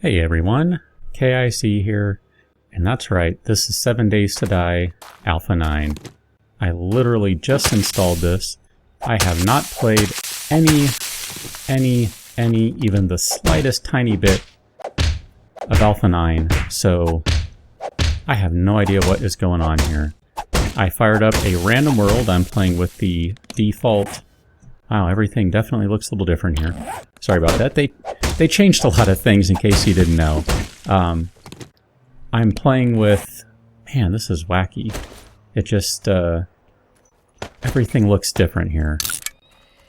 Hey everyone, KIC here, and that's right, this is 7 Days to Die Alpha 9. I literally just installed this. I have not played even the slightest tiny bit of Alpha 9, so I have no idea what is going on here. I fired up a random world. I'm playing with the default. Wow, everything definitely looks a little different here. Sorry about that. They changed a lot of things in case you didn't know. I'm playing with... Man, this is wacky. It just... everything looks different here.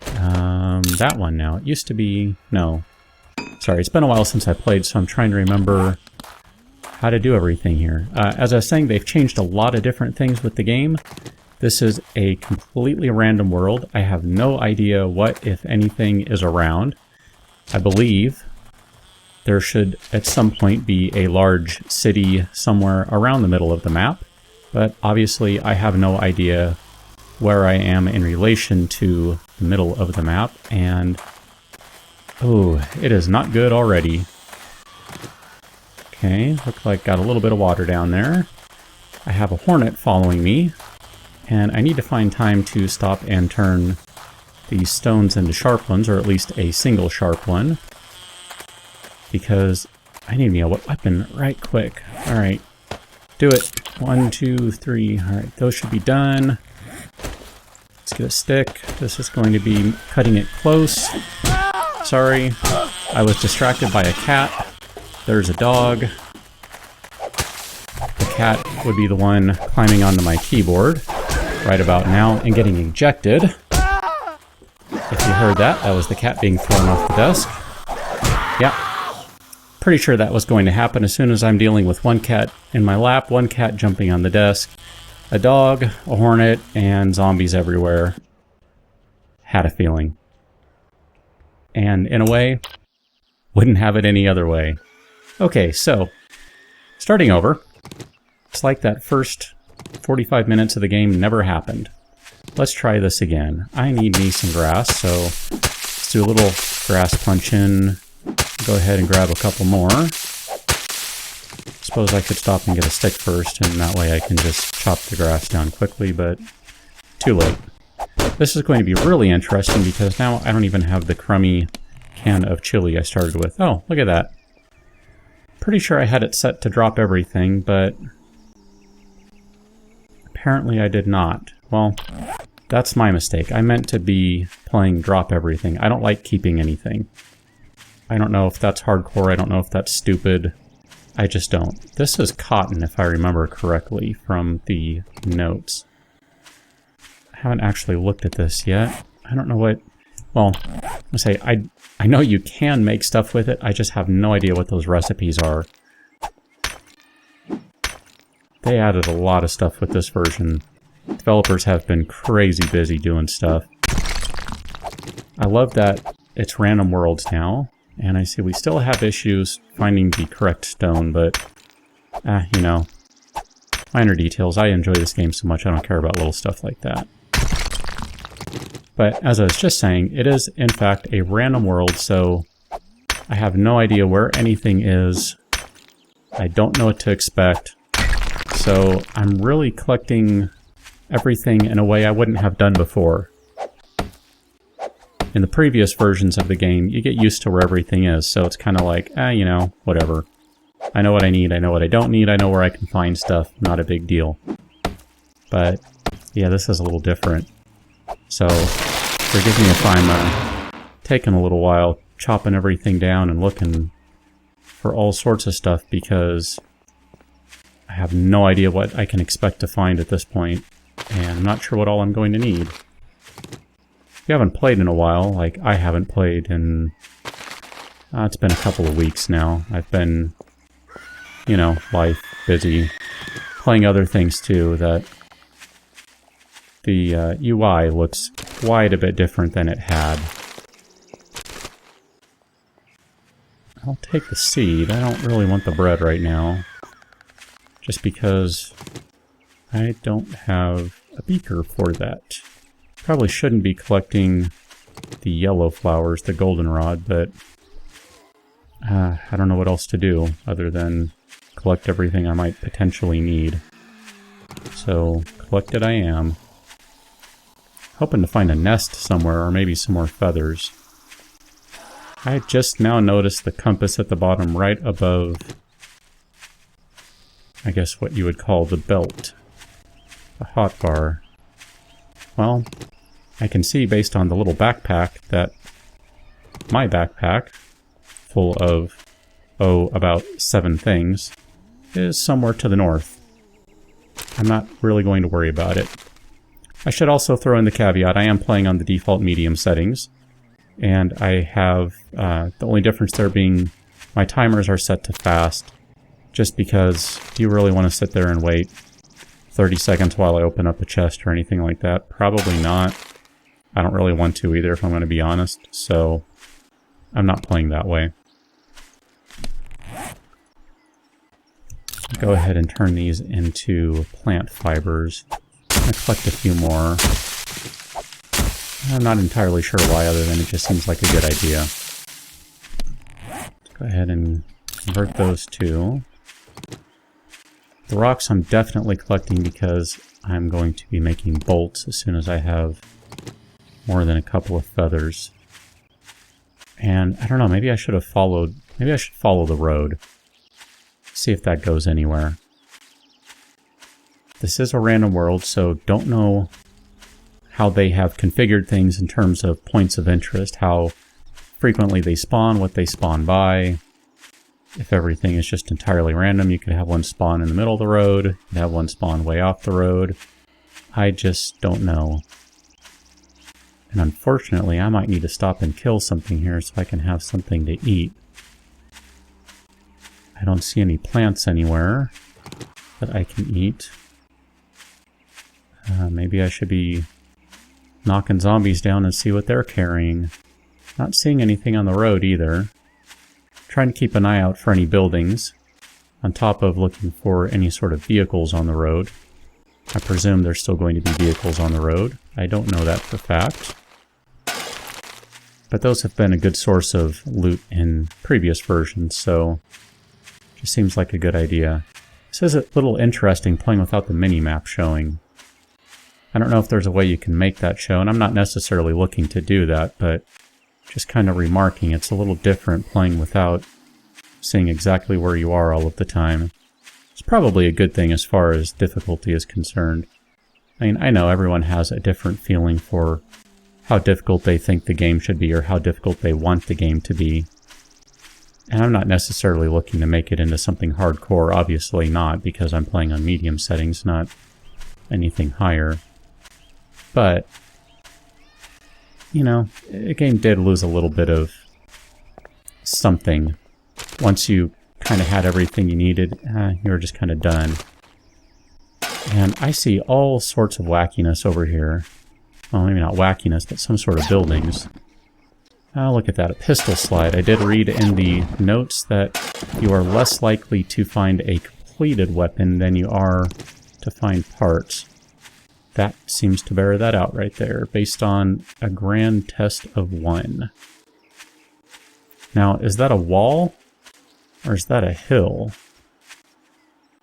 That one now. It used to be... No. Sorry, it's been a while since I played, so I'm trying to remember how to do everything here. As I was saying, they've changed a lot of different things with the game. This is a completely random world. I have no idea what, if anything, is around. I believe there should at some point be a large city somewhere around the middle of the map, but obviously I have no idea where I am in relation to the middle of the map, and oh, it is not good already. Okay, looks like got a little bit of water down there. I have a hornet following me, and I need to find time to stop and turn these stones into sharp ones, or at least a single sharp one, because I need me a weapon right quick. Alright, do it. 1, 2, 3. Alright, those should be done. Let's get a stick. This is going to be cutting it close. Sorry, I was distracted by a cat. There's a dog. The cat would be the one climbing onto my keyboard right about now and getting ejected. If you heard that, that was the cat being thrown off the desk. Yeah. Pretty sure that was going to happen as soon as I'm dealing with one cat in my lap, one cat jumping on the desk, a dog, a hornet, and zombies everywhere. Had a feeling. And in a way, wouldn't have it any other way. Okay, so, starting over. It's like that first 45 minutes of the game never happened. Let's try this again. I need me some grass, so let's do a little grass punch in. Go ahead and grab a couple more. Suppose I could stop and get a stick first, and that way I can just chop the grass down quickly, but too late. This is going to be really interesting because now I don't even have the crummy can of chili I started with. Oh, look at that. Pretty sure I had it set to drop everything, but apparently I did not. Well, that's my mistake. I meant to be playing drop everything. I don't like keeping anything. I don't know if that's hardcore. I don't know if that's stupid. I just don't. This is cotton, if I remember correctly from the notes. I haven't actually looked at this yet. I don't know what... Well, let's say I know you can make stuff with it. I just have no idea what those recipes are. They added a lot of stuff with this version. Developers have been crazy busy doing stuff. I love that it's random worlds now, and I see we still have issues finding the correct stone, but, you know, minor details. I enjoy this game so much I don't care about little stuff like that. But as I was just saying, it is in fact a random world, so I have no idea where anything is. I don't know what to expect. So I'm really collecting everything in a way I wouldn't have done before. In the previous versions of the game, you get used to where everything is, so it's kind of like, you know, whatever. I know what I need, I know what I don't need, I know where I can find stuff, not a big deal. But, yeah, this is a little different. So, forgive me if I'm taking a little while chopping everything down and looking for all sorts of stuff because I have no idea what I can expect to find at this point, and I'm not sure what all I'm going to need. If you haven't played in a while, like I haven't played in... it's been a couple of weeks now. I've been, you know, life, busy, playing other things too, that the UI looks quite a bit different than it had. I'll take the seed. I don't really want the bread right now. Just because I don't have a beaker for that. Probably shouldn't be collecting the yellow flowers, the goldenrod, but I don't know what else to do other than collect everything I might potentially need. So, collected I am. Hoping to find a nest somewhere, or maybe some more feathers. I just now noticed the compass at the bottom right above, I guess what you would call the belt. The hotbar. Well, I can see based on the little backpack that my backpack, full of, about 7 things, is somewhere to the north. I'm not really going to worry about it. I should also throw in the caveat, I am playing on the default medium settings, and I have, the only difference there being my timers are set to fast, just because, do you really want to sit there and wait 30 seconds while I open up a chest or anything like that? Probably not. I don't really want to either, if I'm going to be honest, so I'm not playing that way. Go ahead and turn these into plant fibers. I'll collect a few more. I'm not entirely sure why, other than it just seems like a good idea. Let's go ahead and convert those to. The rocks I'm definitely collecting because I'm going to be making bolts as soon as I have more than a couple of feathers. And I don't know, maybe I should follow the road. See if that goes anywhere. This is a random world, so don't know how they have configured things in terms of points of interest, how frequently they spawn, what they spawn by. If everything is just entirely random, you could have one spawn in the middle of the road, you could have one spawn way off the road. I just don't know. And unfortunately, I might need to stop and kill something here so I can have something to eat. I don't see any plants anywhere that I can eat. Maybe I should be knocking zombies down and see what they're carrying. Not seeing anything on the road either. Trying to keep an eye out for any buildings, on top of looking for any sort of vehicles on the road. I presume there's still going to be vehicles on the road. I don't know that for fact. But those have been a good source of loot in previous versions, so it just seems like a good idea. This is a little interesting playing without the mini-map showing. I don't know if there's a way you can make that show, and I'm not necessarily looking to do that, but just kind of remarking it's a little different playing without seeing exactly where you are all of the time. It's probably a good thing as far as difficulty is concerned. I mean, I know everyone has a different feeling for how difficult they think the game should be or how difficult they want the game to be. And I'm not necessarily looking to make it into something hardcore, obviously not, because I'm playing on medium settings, not anything higher. But, you know, the game did lose a little bit of something. Once you kind of had everything you needed, you were just kind of done. And I see all sorts of wackiness over here. Well, maybe not wackiness, but some sort of buildings. Oh, look at that, a pistol slide. I did read in the notes that you are less likely to find a completed weapon than you are to find parts. That seems to bear that out right there, based on a grand test of 1. Now, is that a wall? Or is that a hill?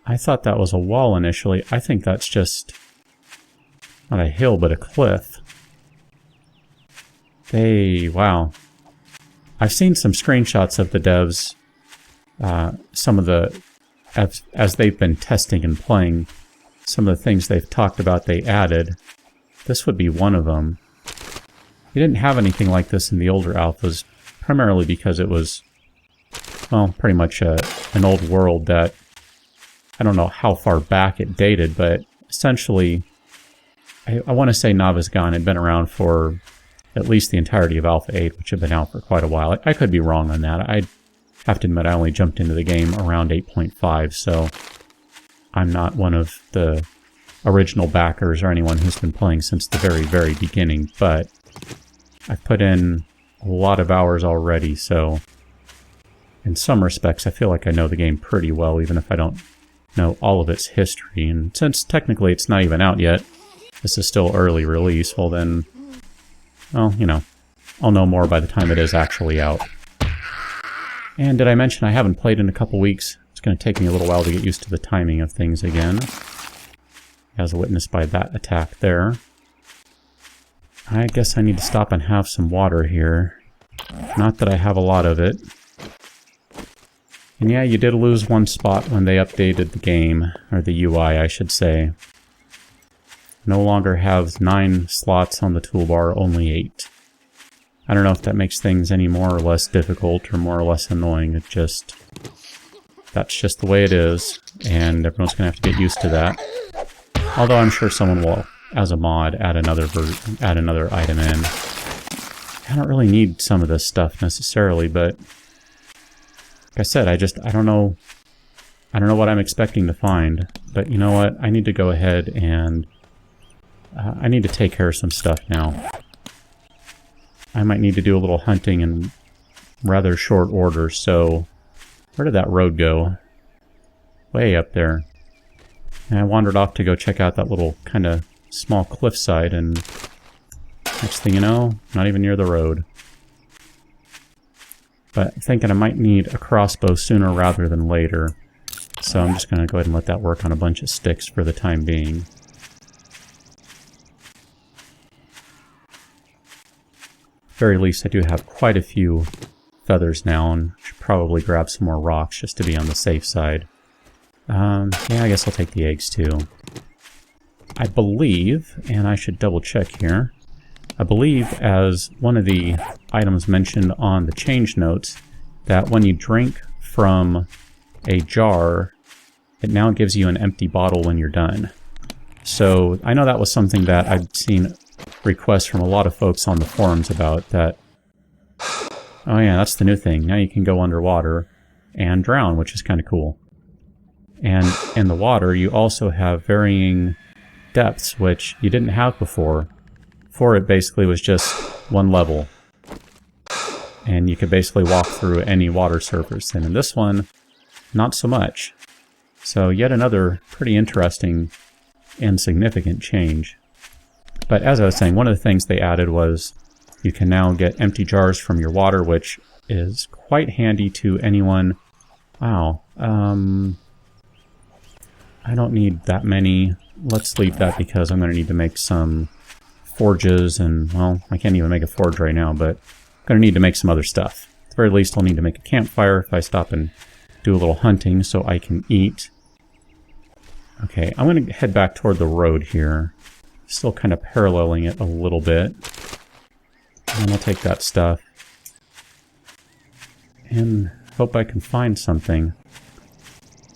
I thought that was a wall initially. I think that's just not a hill, but a cliff. Wow. I've seen some screenshots of the devs, some of the, as they've been testing and playing, some of the things they've talked about they added. This would be one of them. You didn't have anything like this in the older alphas, primarily because it was, well, pretty much an old world that, I don't know how far back it dated, but essentially, I want to say Novice Gone had been around for at least the entirety of Alpha 8, which had been out for quite a while. I could be wrong on that. I have to admit I only jumped into the game around 8.5, so I'm not one of the original backers or anyone who's been playing since the very, very beginning, but I've put in a lot of hours already, so in some respects I feel like I know the game pretty well, even if I don't know all of its history. And since technically it's not even out yet, this is still early release, well then, well, you know, I'll know more by the time it is actually out. And did I mention I haven't played in a couple weeks? It's going to take me a little while to get used to the timing of things again, as witnessed by that attack there. I guess I need to stop and have some water here. Not that I have a lot of it. And yeah, you did lose one spot when they updated the game, or the UI, I should say. No longer have 9 slots on the toolbar, only 8. I don't know if that makes things any more or less difficult or more or less annoying. It just... that's just the way it is, and everyone's going to have to get used to that. Although I'm sure someone will, as a mod, add another item in. I don't really need some of this stuff necessarily, but like I said, I don't know what I'm expecting to find. But you know what? I need to go ahead and I need to take care of some stuff now. I might need to do a little hunting in rather short order, so where did that road go? Way up there. And I wandered off to go check out that little kind of small cliffside, and next thing you know, not even near the road. But I'm thinking I might need a crossbow sooner rather than later, so I'm just going to go ahead and let that work on a bunch of sticks for the time being. At the very least, I do have quite a few feathers now, and should probably grab some more rocks just to be on the safe side. Yeah, I guess I'll take the eggs too. I believe, and I should double check here, I believe as one of the items mentioned on the change notes, that when you drink from a jar, it now gives you an empty bottle when you're done. So I know that was something that I'd seen requests from a lot of folks on the forums about that. Oh yeah, that's the new thing. Now you can go underwater and drown, which is kind of cool. And in the water, you also have varying depths, which you didn't have before. Before, it basically was just one level. And you could basically walk through any water surface. And in this one, not so much. So yet another pretty interesting and significant change. But as I was saying, one of the things they added was you can now get empty jars from your water, which is quite handy to anyone. Wow. I don't need that many. Let's leave that because I'm going to need to make some forges and, well, I can't even make a forge right now, but I'm going to need to make some other stuff. At the very least, I'll need to make a campfire if I stop and do a little hunting so I can eat. Okay, I'm going to head back toward the road here. Still kind of paralleling it a little bit. And I'll take that stuff. And hope I can find something.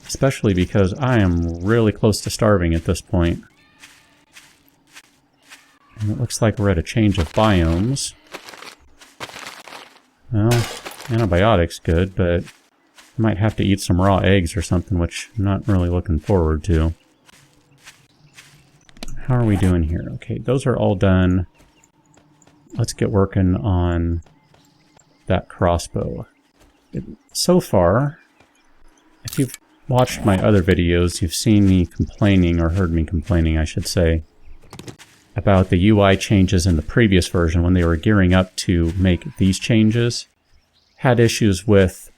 Especially because I am really close to starving at this point. And it looks like we're at a change of biomes. Well, antibiotics good, but I might have to eat some raw eggs or something, which I'm not really looking forward to. How are we doing here? Okay, those are all done. Let's get working on that crossbow. So far, if you've watched my other videos, you've seen me complaining, or heard me complaining, I should say, about the UI changes in the previous version when they were gearing up to make these changes. Had issues with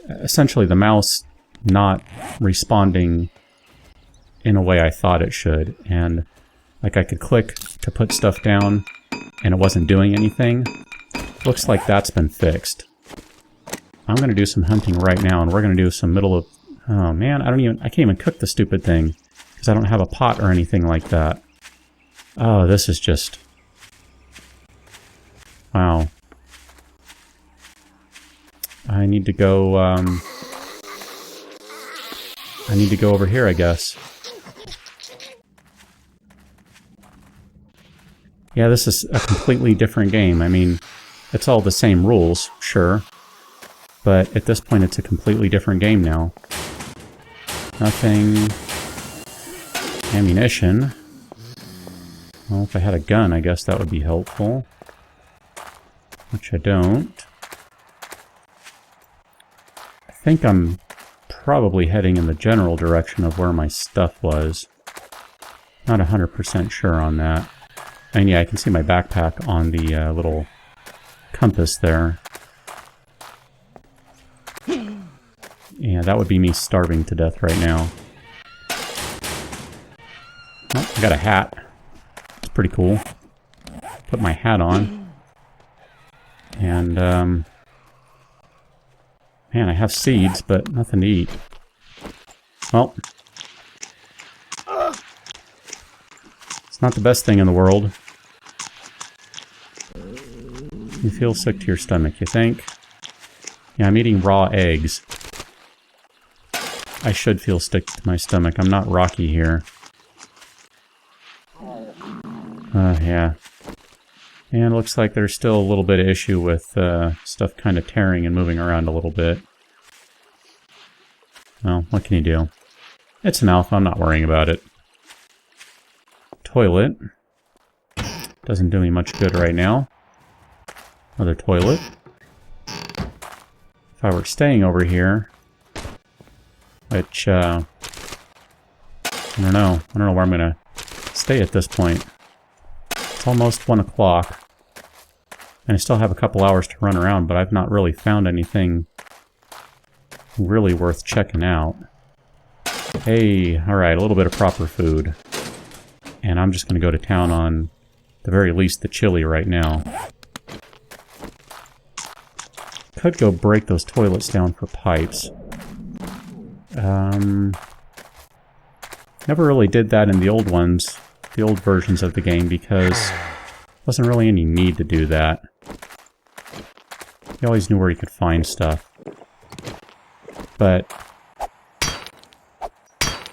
essentially the mouse not responding in a way I thought it should. And like I could click to put stuff down and it wasn't doing anything. Looks like that's been fixed. I'm going to do some hunting right now, and we're going to do some middle of... Oh man, I can't even cook the stupid thing because I don't have a pot or anything like that. Oh, this is just... Wow. I need to go, I need to go over here, I guess. Yeah, this is a completely different game. I mean, it's all the same rules, sure. But at this point, it's a completely different game now. Nothing... Ammunition. Well, if I had a gun, I guess that would be helpful. Which I don't. I think I'm probably heading in the general direction of where my stuff was. Not 100% sure on that. And yeah, I can see my backpack on the little compass there. Yeah, that would be me starving to death right now. Oh, I got a hat. It's pretty cool. Put my hat on. And, man, I have seeds, but nothing to eat. Well, it's not the best thing in the world. You feel sick to your stomach, you think? Yeah, I'm eating raw eggs. I should feel sick to my stomach. I'm not Rocky here. Yeah. And it looks like there's still a little bit of issue with stuff kind of tearing and moving around a little bit. Well, what can you do? It's an alpha, I'm not worrying about it. Toilet. Doesn't do me much good right now. Another toilet. If I were staying over here, which, I don't know where I'm gonna stay at this point. It's almost 1 o'clock. And I still have a couple hours to run around, but I've not really found anything really worth checking out. Hey, alright, a little bit of proper food. And I'm just gonna go to town on, at the very least, the chili right now. Could go break those toilets down for pipes. Never really did that in the old ones, the old versions of the game, because there wasn't really any need to do that. You always knew where you could find stuff. But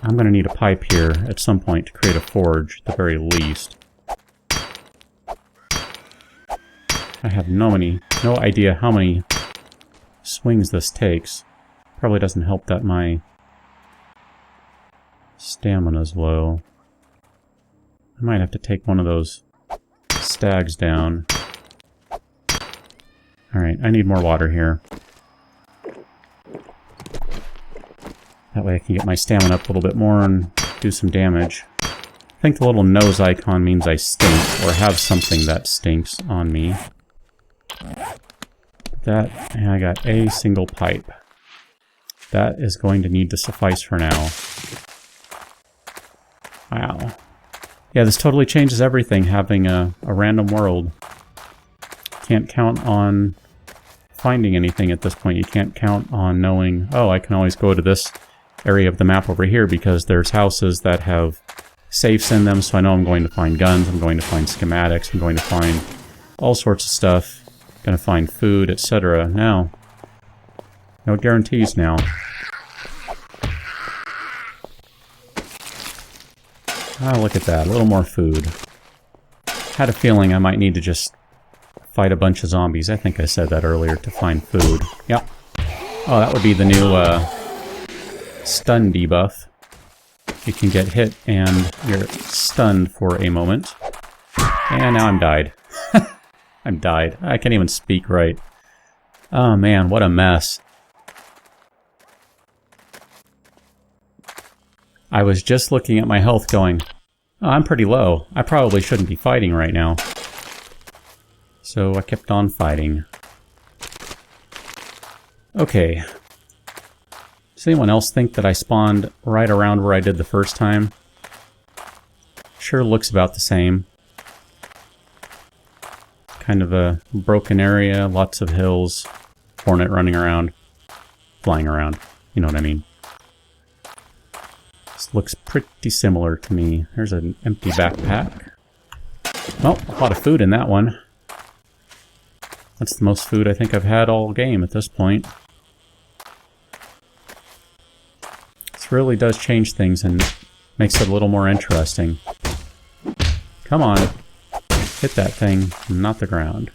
I'm going to need a pipe here at some point to create a forge, at the very least. I have no idea how many swings this takes. Probably doesn't help that my stamina's low. I might have to take one of those stags down. Alright, I need more water here. That way I can get my stamina up a little bit more and do some damage. I think the little nose icon means I stink, or have something that stinks on me. That, and I got a single pipe. That is going to need to suffice for now. Wow. Yeah, this totally changes everything, having a random world. Can't count on finding anything at this point. You can't count on knowing, oh, I can always go to this area of the map over here because there's houses that have safes in them, so I know I'm going to find guns, I'm going to find schematics, I'm going to find all sorts of stuff. Gonna find food, etc. Now, no guarantees now. Ah, look at that. A little more food. Had a feeling I might need to just fight a bunch of zombies. I think I said that earlier, to find food. Yep. Oh, that would be the new stun debuff. You can get hit and you're stunned for a moment. And now I'm died. I'm died. I can't even speak right. Oh man, what a mess. I was just looking at my health going, oh, I'm pretty low. I probably shouldn't be fighting right now. So I kept on fighting. Okay. Does anyone else think that I spawned right around where I did the first time? Sure looks about the same. Kind of a broken area, lots of hills, hornet running around, flying around, you know what I mean. This looks pretty similar to me. There's an empty backpack. Well, a lot of food in that one. That's the most food I think I've had all game at this point. This really does change things and makes it a little more interesting. Come on. Hit that thing, not the ground.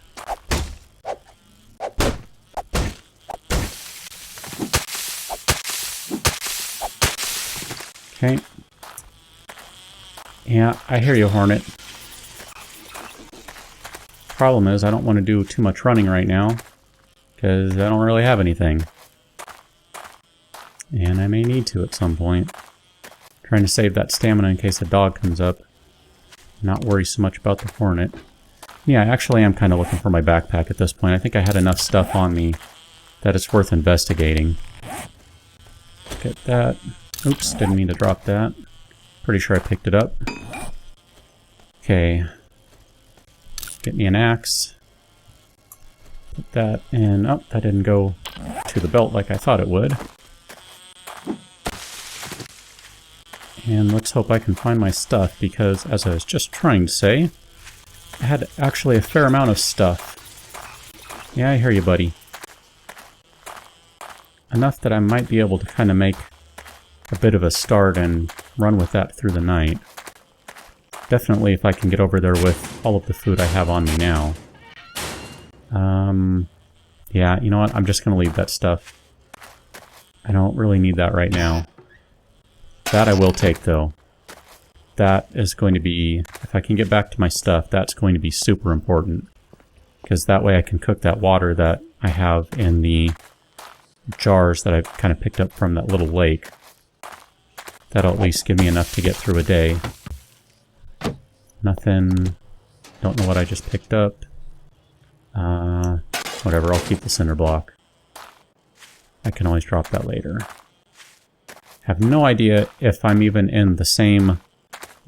Okay. Yeah, I hear you, Hornet. Problem is, I don't want to do too much running right now, because I don't really have anything. And I may need to at some point. Trying to save that stamina in case a dog comes up. Not worry so much about the Hornet. Yeah, actually I'm kind of looking for my backpack at this point. I think I had enough stuff on me that it's worth investigating. Get that. Oops, didn't mean to drop that. Pretty sure I picked it up. Okay. Get me an axe. Put that in. Oh, that didn't go to the belt like I thought it would. And let's hope I can find my stuff, because as I was just trying to say, I had actually a fair amount of stuff. Yeah, I hear you, buddy. Enough that I might be able to kind of make a bit of a start and run with that through the night. Definitely if I can get over there with all of the food I have on me now. Yeah, you know what? I'm just going to leave that stuff. I don't really need that right now. That I will take, though. That is going to be... If I can get back to my stuff, that's going to be super important. Because that way I can cook that water that I have in the jars that I've kind of picked up from that little lake. That'll at least give me enough to get through a day. Nothing... Don't know what I just picked up. Whatever, I'll keep the cinder block. I can always drop that later. Have no idea if I'm even in the same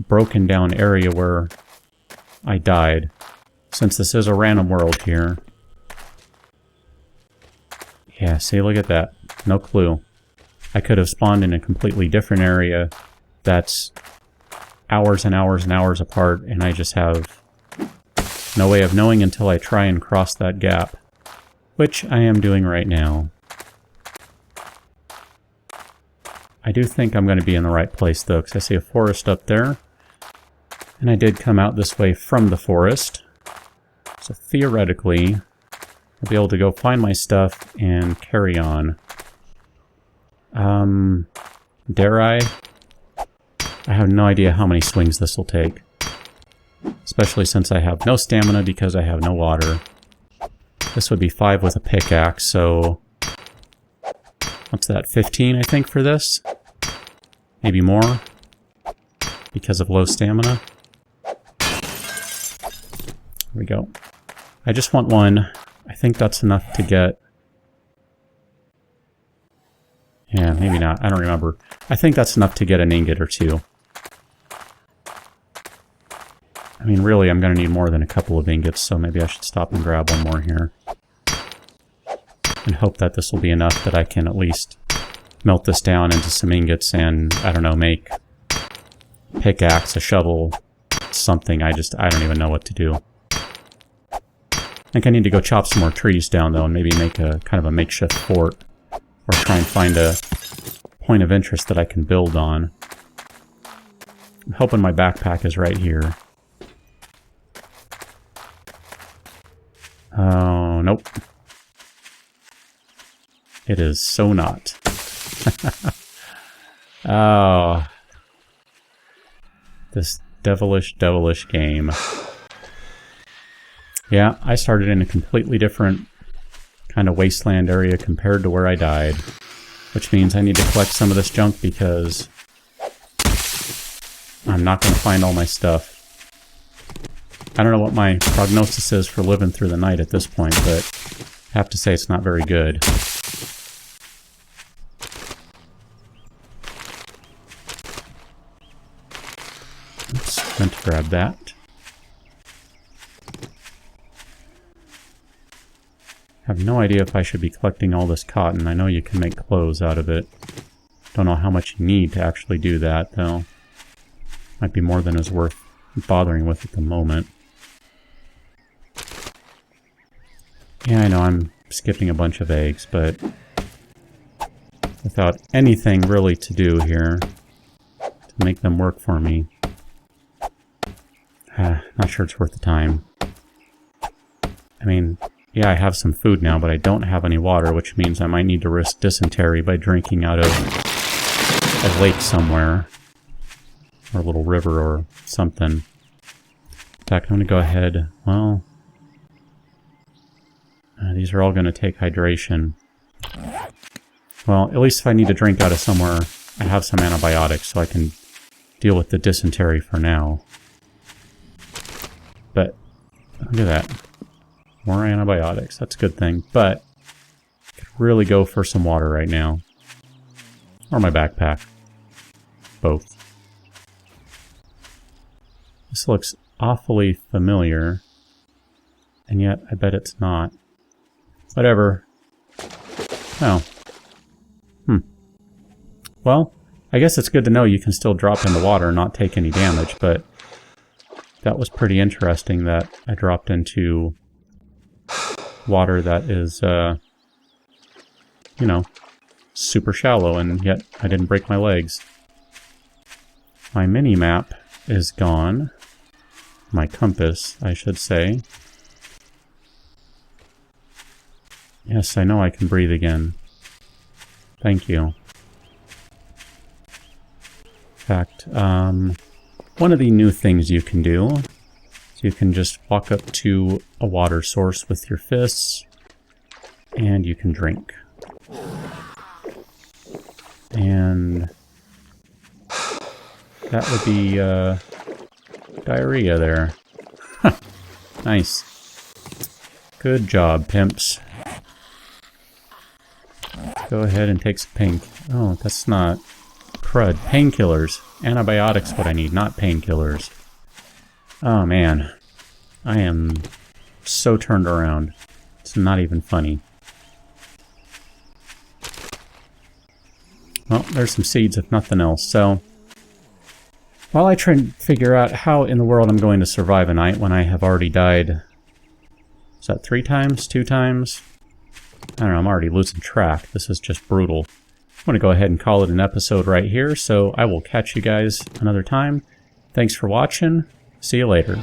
broken down area where I died, since this is a random world here. Yeah, see, look at that. No clue. I could have spawned in a completely different area that's hours and hours and hours apart, and I just have no way of knowing until I try and cross that gap, which I am doing right now. I do think I'm going to be in the right place, though, because I see a forest up there. And I did come out this way from the forest. So theoretically, I'll be able to go find my stuff and carry on. Dare I? I have no idea how many swings this will take. Especially since I have no stamina because I have no water. This would be 5 with a pickaxe, so... What's that, 15 I think for this? Maybe more? Because of low stamina? There we go. I just want one. I think that's enough to get... Yeah, maybe not. I don't remember. I think that's enough to get an ingot or two. I mean, really, I'm going to need more than a couple of ingots, so maybe I should stop and grab one more here. And hope that this will be enough that I can at least melt this down into some ingots and, I don't know, make a pickaxe, a shovel, something. I don't even know what to do. I think I need to go chop some more trees down, though, and maybe make a kind of a makeshift fort. Or try and find a point of interest that I can build on. I'm hoping my backpack is right here. Oh, nope. It is so not. Oh. This devilish, devilish game. Yeah, I started in a completely different kind of wasteland area compared to where I died. Which means I need to collect some of this junk because I'm not going to find all my stuff. I don't know what my prognosis is for living through the night at this point, but I have to say it's not very good. Oops, meant to grab that. I have no idea if I should be collecting all this cotton. I know you can make clothes out of it. Don't know how much you need to actually do that, though. Might be more than is worth bothering with at the moment. Yeah, I know I'm skipping a bunch of eggs, but without anything really to do here to make them work for me. Not sure it's worth the time. I mean, yeah, I have some food now, but I don't have any water, which means I might need to risk dysentery by drinking out of a lake somewhere. Or a little river or something. In fact, I'm going to go ahead, well... these are all going to take hydration. Well, at least if I need to drink out of somewhere, I have some antibiotics, so I can deal with the dysentery for now. But, look at that. More antibiotics, that's a good thing. But, I could really go for some water right now. Or my backpack. Both. This looks awfully familiar. And yet, I bet it's not. Whatever. Oh. Well, I guess it's good to know you can still drop in the water and not take any damage, but that was pretty interesting that I dropped into water that is, you know, super shallow, and yet I didn't break my legs. My mini-map is gone. My compass, I should say. Yes, I know I can breathe again. Thank you. In fact, one of the new things you can do is you can just walk up to a water source with your fists, and you can drink. And that would be diarrhea there. Nice. Good job, pimps. Go ahead and take some pain. Oh, that's not... crud. Painkillers. Antibiotics what I need, not painkillers. Oh man. I am so turned around. It's not even funny. Well, there's some seeds if nothing else, so... while I try and figure out how in the world I'm going to survive a night when I have already died... is that 3 times? 2 times? I don't know, I'm already losing track. This is just brutal. I'm going to go ahead and call it an episode right here, so I will catch you guys another time. Thanks for watching. See you later.